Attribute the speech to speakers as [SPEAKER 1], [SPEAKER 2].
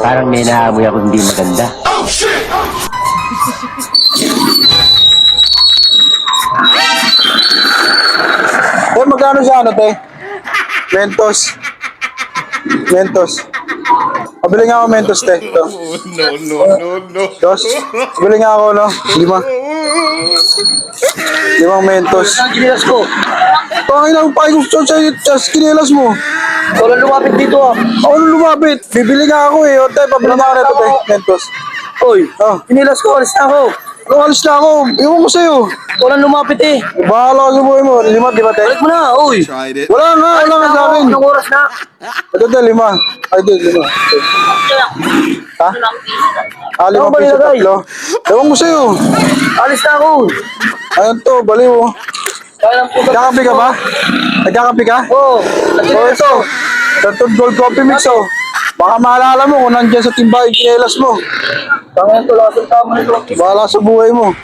[SPEAKER 1] Parang may naamoy ako hindi maganda.
[SPEAKER 2] Magkano siya ano, te? Mentos. Mentos. Pabili nga ako Mentos, te. Ito.
[SPEAKER 3] No.
[SPEAKER 2] Dos. Pabili nga ako, no? 5. 5 Mentos.
[SPEAKER 4] Ang kinilas ko.
[SPEAKER 2] Pangin ang pahay ko sa kinilas mo.
[SPEAKER 4] Walang lumapit dito ah.
[SPEAKER 2] Ako nung lumapit. Bibili nga ako eh. O, te, pabili nga ako nito, te. Mentos.
[SPEAKER 4] Oy,
[SPEAKER 2] Oh.
[SPEAKER 4] kinilas ko, alis na ako.
[SPEAKER 2] Ano, alis na ako. Iwan ko sa'yo.
[SPEAKER 4] Walang lumapit eh.
[SPEAKER 2] Bahala ka sa buhay mo. 5, di ba, te?
[SPEAKER 4] Balik mo na, oy.
[SPEAKER 2] Wala nga sa akin.
[SPEAKER 4] Anong oras na?
[SPEAKER 2] Ito, te, 5. Ay, te, 5. Ha? Ah, 5
[SPEAKER 4] Ano ba
[SPEAKER 2] piso,
[SPEAKER 4] nilagay?
[SPEAKER 2] 3. Ewan ko sa'yo.
[SPEAKER 4] Alis na ako.
[SPEAKER 2] Ayun to, baliw. Oh.
[SPEAKER 4] Kaya lang po.
[SPEAKER 2] Nagkakapi ka ba? Nagkakapi ka?
[SPEAKER 4] Oo.
[SPEAKER 2] O ito, Tatod Gold Coffee Mix oh. Baka maalala mo kung nandiyan sa timba yung kinelas mo.
[SPEAKER 4] Tangan to, lakas ang tama nito.
[SPEAKER 2] Bahala sa buhay mo.